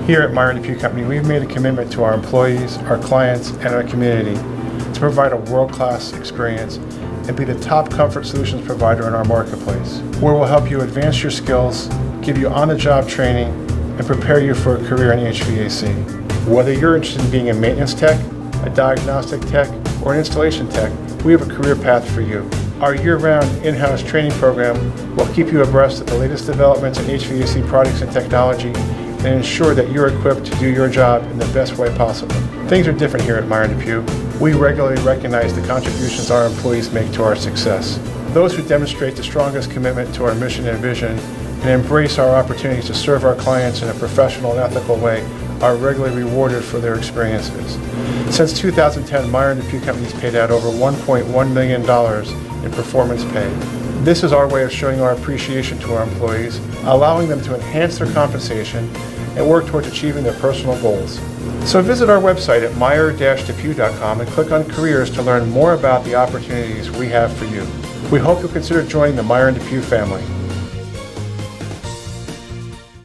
Here at Meyer Depew Company, we've made a commitment to our employees, our clients, and our community to provide a world-class experience and be the top comfort solutions provider in our marketplace, where we'll help you advance your skills, give you on-the-job training, and prepare you for a career in HVAC. Whether you're interested in being a maintenance tech, a diagnostic tech, or an installation tech, we have a career path for you. Our year-round in-house training program will keep you abreast of the latest developments in HVAC products and technology and ensure that you're equipped to do your job in the best way possible. Things are different here at Meyer Depew. We regularly recognize the contributions our employees make to our success. Those who demonstrate the strongest commitment to our mission and vision and embrace our opportunities to serve our clients in a professional and ethical way are regularly rewarded for their experiences. Since 2010, Meyer Depew Company has paid out over $1.1 million in performance pay. This is our way of showing our appreciation to our employees, allowing them to enhance their compensation and work towards achieving their personal goals. So visit our website at meyer-depew.com and click on Careers to learn more about the opportunities we have for you. We hope you'll consider joining the Meyer Depew family.